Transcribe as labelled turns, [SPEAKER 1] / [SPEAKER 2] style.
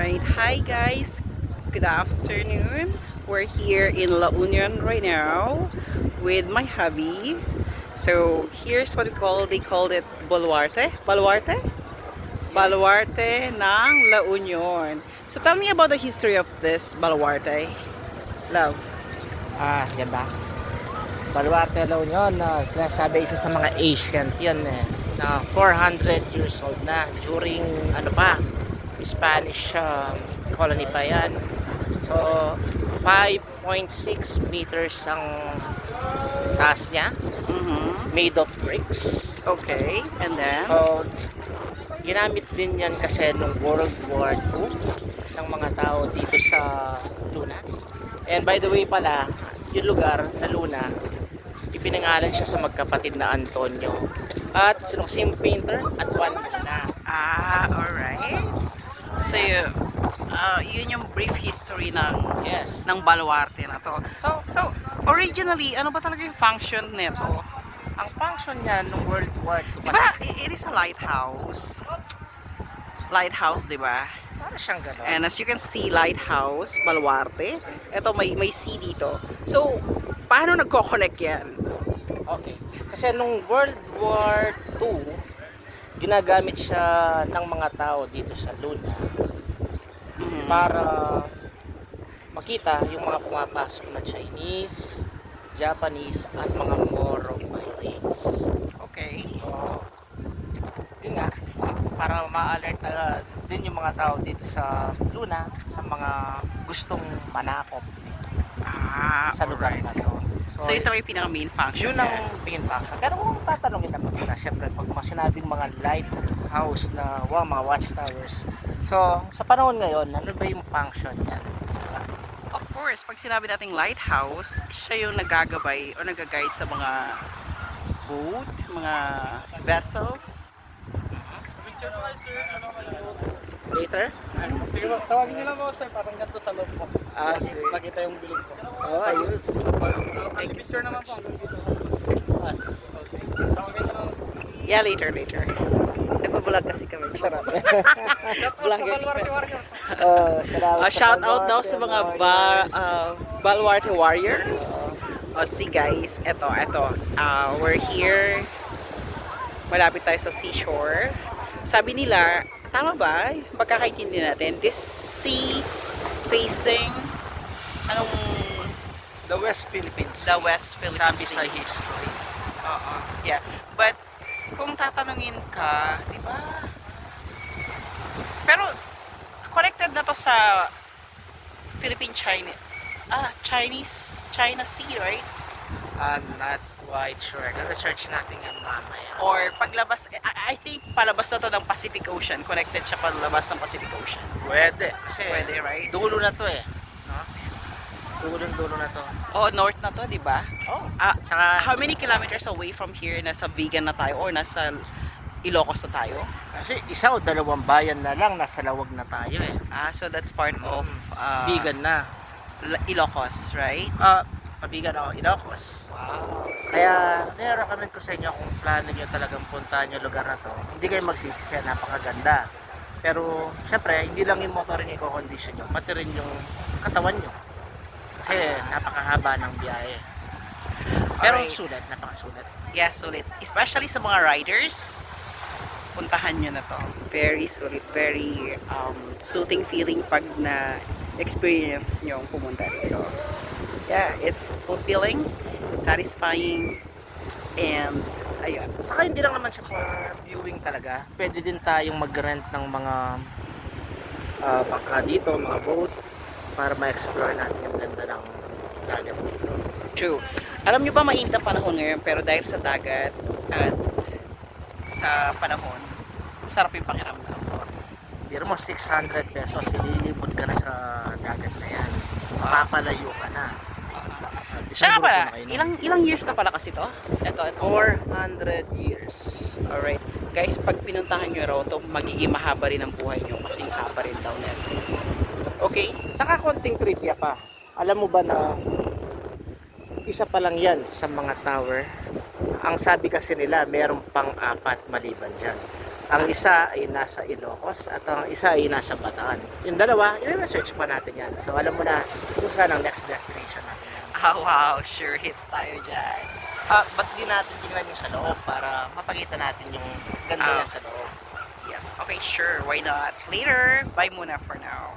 [SPEAKER 1] Alright, hi guys, good afternoon. We're here in La Union right now with my hubby. So here's what they called it Baluarte? Baluarte? Baluarte ng La Union. So tell me about the history of this Baluarte. Love.
[SPEAKER 2] Yan ba? Baluarte La Union, sinasabi isa sa mga ancient yan na 400 years old na during Spanish colony pa yan. So 5.6 meters ang taas niya, made of bricks.
[SPEAKER 1] Okay, and then?
[SPEAKER 2] So ginamit din yan kasi nung World War II ng mga tao dito sa Luna. And by the way pala, yung lugar na Luna, ipinangalan siya sa magkapatid na Antonio at sinong painter at Juan Luna.
[SPEAKER 1] Alright. So yun yung brief history ng
[SPEAKER 2] Yes.
[SPEAKER 1] ng Baluarte na to.
[SPEAKER 2] So,
[SPEAKER 1] So originally, ano ba talaga yung function nito?
[SPEAKER 2] ang function niya nung World War II
[SPEAKER 1] Diba, it is a lighthouse. Lighthouse, diba?
[SPEAKER 2] para siyang gano'n.
[SPEAKER 1] And as you can see, lighthouse, Baluarte. Ito, may sea dito. So, paano nagko-connect yan?
[SPEAKER 2] Okay. Kasi nung World War II, ginagamit siya ng mga tao dito sa Luna para makita yung mga pumapasok na Chinese, Japanese at mga Moro pirates.
[SPEAKER 1] Okay.
[SPEAKER 2] So, yun nga, para ma-alert na din yung mga tao dito sa Luna sa mga gustong manakop sa lugar
[SPEAKER 1] alright.
[SPEAKER 2] na to.
[SPEAKER 1] So, ito yung pinaka-main function
[SPEAKER 2] yun ang
[SPEAKER 1] niya.
[SPEAKER 2] main function. Pero kung tatanungin naman nila, syempre pag sinabing mga lighthouse na mga watchtowers. So, sa panahon ngayon, ano ba yung function niya?
[SPEAKER 1] Of course, pag sinabi nating lighthouse, siya yung nagagabay o nagaguide sa mga boat, mga vessels.
[SPEAKER 2] Later?
[SPEAKER 3] Sige po, tawagin niyo lang po sir, parang ganito sa loob po.
[SPEAKER 2] Sige.
[SPEAKER 3] Nakita yung bilog po.
[SPEAKER 2] Oh, ayos.
[SPEAKER 3] Picture naman po. Tawagin niyo lang.
[SPEAKER 1] Yeah, later. Nagpa-vlog kasi kami. Charot.
[SPEAKER 3] Vlogger. Warrior.
[SPEAKER 1] Shout out daw sa mga Baluarte Warriors. See guys, eto. We're here. Malapit tayo sa seashore. Sabi nila, tama ba? Pagkakaintindi natin, this sea facing
[SPEAKER 2] The West Philippines.
[SPEAKER 1] the West Philippines
[SPEAKER 2] Sabi sa
[SPEAKER 1] Sea.
[SPEAKER 2] history.
[SPEAKER 1] Yeah. But kung tatanungin ka, di ba? Pero connected na to sa China Sea, right?
[SPEAKER 2] I'm not quite sure. Na-research natin yan mamaya.
[SPEAKER 1] Or paglabas, I think palabas na to ng Pacific Ocean. Connected siya palabas ng Pacific Ocean.
[SPEAKER 2] Pwede. Kasi
[SPEAKER 1] Pwede, right?
[SPEAKER 2] dulo na to No? Dulo na to.
[SPEAKER 1] Oh, north na to, di ba?
[SPEAKER 2] Oh.
[SPEAKER 1] How
[SPEAKER 2] Saka,
[SPEAKER 1] many kilometers away from here? Nasa Vigan na tayo or nasa Ilocos na tayo?
[SPEAKER 2] kasi isa o dalawang bayan na lang, nasa lawag na tayo
[SPEAKER 1] So that's part of
[SPEAKER 2] Bigan na.
[SPEAKER 1] Ilocos, right?
[SPEAKER 2] Pabigan ako, Ilocos.
[SPEAKER 1] Wow.
[SPEAKER 2] Kaya, nire-recommend ko sa inyo kung plano nyo talagang puntahan yung lugar na to. Hindi kayo magsisisi, napakaganda. Pero, syempre, hindi lang yung motor yung i-condition nyo, pati rin yung katawan nyo. Kasi, napakahaba ng biyahe. Pero,
[SPEAKER 1] Alright.
[SPEAKER 2] sulit, napakasulit.
[SPEAKER 1] Yeah, sulit. Especially sa mga riders, puntahan nyo na to. Very sulit, very soothing feeling pag na-experience nyo pumunta dito. Yeah, it's fulfilling, satisfying, and ayun.
[SPEAKER 2] Saka hindi lang naman siya for viewing talaga. Pwede din tayong mag-rent ng mga bangka dito, mga boat, para ma-explore natin yung ganda ng dagat dito.
[SPEAKER 1] True. Alam nyo ba mainit ang panahon ngayon, pero dahil sa dagat at sa panahon, sarap yung pakiramdam.
[SPEAKER 2] Biro mo 600 pesos, ililibot ka na sa dagat na yan. Mapapalayo ka na.
[SPEAKER 1] Siya
[SPEAKER 2] Siguro
[SPEAKER 1] pala,
[SPEAKER 2] kung kayo,
[SPEAKER 1] ilang years na pala kasi to? Ito.
[SPEAKER 2] 400 years.
[SPEAKER 1] Alright. Guys, pag pinuntahan nyo raw to, magiging mahaba rin ang buhay nyo kasi haba rin daw neto. Okay?
[SPEAKER 2] Saka konting trivia pa. Alam mo ba na isa pa lang yan sa mga tower? Ang sabi kasi nila, meron pang 4 maliban dyan. Ang isa ay nasa Ilocos at ang isa ay nasa Bataan. Yung dalawa, i-research pa natin yan. So alam mo na kung saan ang next destination natin.
[SPEAKER 1] Ah, wow, sure hits tayo dyan.
[SPEAKER 2] Ba't di natin tingnan yung sa loob para mapakita natin yung ganda
[SPEAKER 1] Ah.
[SPEAKER 2] niya sa loob?
[SPEAKER 1] Yes, okay, sure, why not? Later, bye muna for now.